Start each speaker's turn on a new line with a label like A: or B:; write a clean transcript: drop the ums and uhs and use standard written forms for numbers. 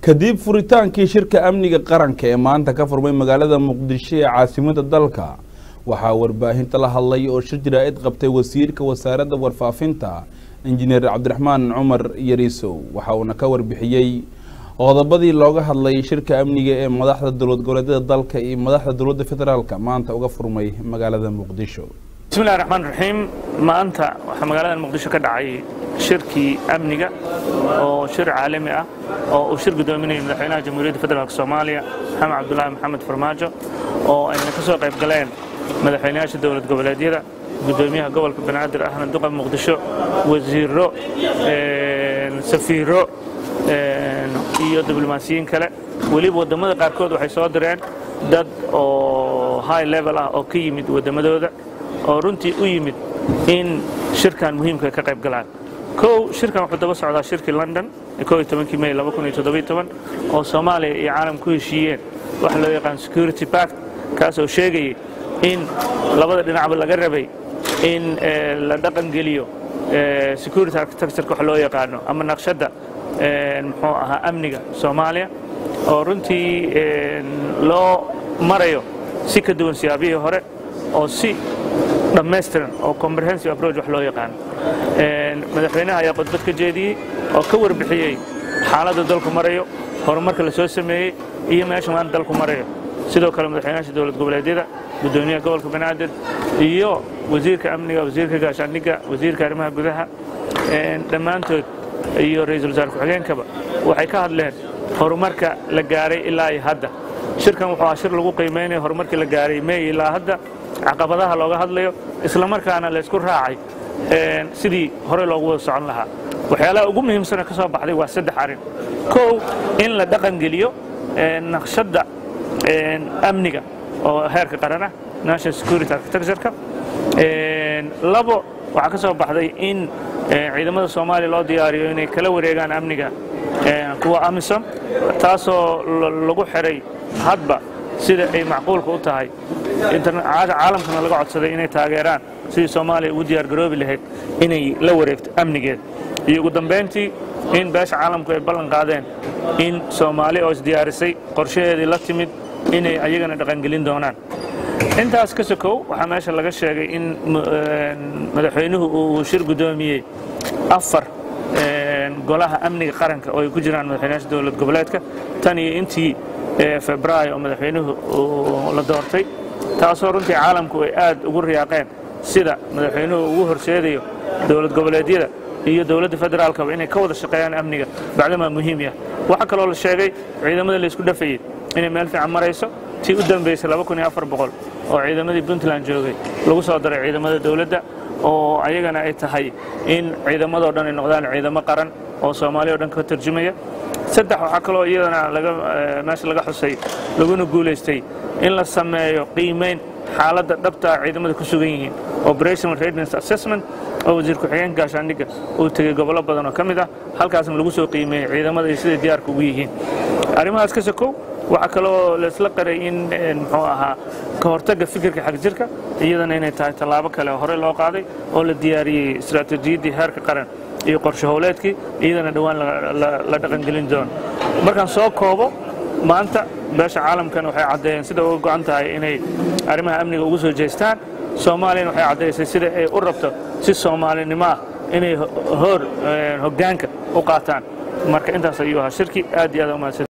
A: kadib furitaankii shirka amniga qaranka ee maanta ka furmay magaalada Muqdisho ee caasimada dalka waxaa warbaahinta la hadlay oo shir jiraa'id qabtay wasiirka wasaaradda warfaafinta injineer Cabdiraxmaan Cumar Yariisow waxa uu ka warbixiyay qodobadii looga hadlay shirka amniga ee madaxda dawlad goboleedyada dalka iyo madaxda dawladda federaalka maanta uga furmay magaalada Muqdisho.
B: بسم الله الرحمن الرحيم ما أنت مقالة المقدسة كدعي شركي أمنية أو شر عالمي أو شر قدوميني مدحينا جمهورية فدرالك الصومالية حمد عبد الله محمد فرماجو أو أن كسوق قبلين مدحيناش الدولة قبلية قدوميها قبل بنادر أهل الدقة المقدسة وزيرو سفيرو iyo diblomaasiyiin kale waliba wadamada qaarkood waxay soo direen dad oo high level ah oo ka yimid wadamadooda oo runtii u yimid in shirkan muhiimka ka qayb galaan shirkan wuxuu daba socdaa shirkii London 12 May 2017 oo Soomaaliya iyo caalamku heshiiyeen wax loo yaqaan security pact kaas oo sheegay in labada dhinacba laga rabay in la dhaqan geliyo security architecture wax loo yaqaan ama naqshada muxuu ahaa amniga Soomaaliya oo runtii loo marayo si ka duwan siyaabihii hore oo si dhammaystiran oo comprehensive approach wax loo yaqaan madaxweynaha ayaa khudbad ka jeediyay oo ka warbixiyay xaaladda dalku marayo horumarka la soo sameeyay iyo meesha maanta dalku marayo sidoo kale madaxweynaha dawlad goboleedyada gudoomiyaha gobolka Banaadir iyo wasiirka amniga wasiirka gaashaandhigga wasiirka arrimaha gudaha dhammaantood iyo ra'iisul wasaare ku-xigeenkaba waxay ka hadleen horumarka la gaaray ilaa hadda shirkan wuxuu shir lagu qiimeeyay horumarka la gaaray May ilaa hadda caqabadaha looga hadlayo isla markaana la isku raacay sidii hore loogu wada socon lahaa waxyaalaha ugu muhiimsan ka soo baxday waa saddex arin in la dhaqan geliyo naqshada amniga oo heerka qaran ah national security architecture labo waxa ka soo baxday in ciidamada Soomaaliya loo diyaariyo inay kala wareegaan amniga kuwa AMISOM taasoo lagu xiray hadba sida ay macquulka u tahay caalamkana laga codsaday inay taageeraan sidii Soomaaliya ugu diyaar garoobi lahayd inay la wareegto amnigeed iyo ugu dambeyntii in beesha caalamku ay ballan qaadeen in Soomaaliya oo isdiyaarisay qorshaheedii la timid inay ayagana dhaqan gelin doonaan intaas ka sokow waxa meesha laga sheegay in madaxweynuhu uu shir gudoomiyay afar golaha amniga qaranka oo ay ku jiraan madaxweynaha dawlad goboleedka tan iyo intii Febraayo madaxweynuhu la doortay taasoo runtii caalamku ay aad ugu riyaaqeen sida madaxweynuhu ugu horseedayo dawlad goboleedyada iyo dawladda federaalka inay ka wada shaqeeyaan amniga bacdama muhiim ah waxa kale oo la sheegay ciidamada la isku dhafayay inay meel fiican marayso tii u dambeysay 2400 oo ciidamadii Puntland joogay lagu soo daray ciidamada dawladda oo ayagana ay tahay in ciidamada oo dhan ay noqdaan ciidamo qaran oo Soomaaliya oo dhan ka tarjumaya saddex waxa kale oo iyadana meesha laga xusay laguna guuleystay in la sameeyo qiimeyn xaaladda dhabta ciidamada ku sugan yihiin operational readiness assessment oo wasiir ku-xigeenka gaashaandhigga uu tagay gobollo badan oo ka mid ah halkaasna lagu soo qiimeeyay ciidamada iyo sida diyaarka ugu yihiin arrimahaas ka sokow waxa kale oo la isla qaray in muxuu ahaa ka hortagga fikirka xag jirka iyadana inay tahay tallaabo kale oo hore loo qaaday oo la diyaariyay istiraatiijiyadii heerka qaran iyo qorshe howleedkii iyadana dhawaan la dhaqan gelin doono markaan soo koobo maanta beesha caalamkan waxay cadeeyeen sida uga go'an tahay inay arrimaha amniga ugu soo jeestaan Soomaaliya waxay cadeysay sida ay u rabto si Soomaalinimo ah inay hoggaanka u qaataan marka intaas ayuu ahaa shirki aad iyo aad u mahadsan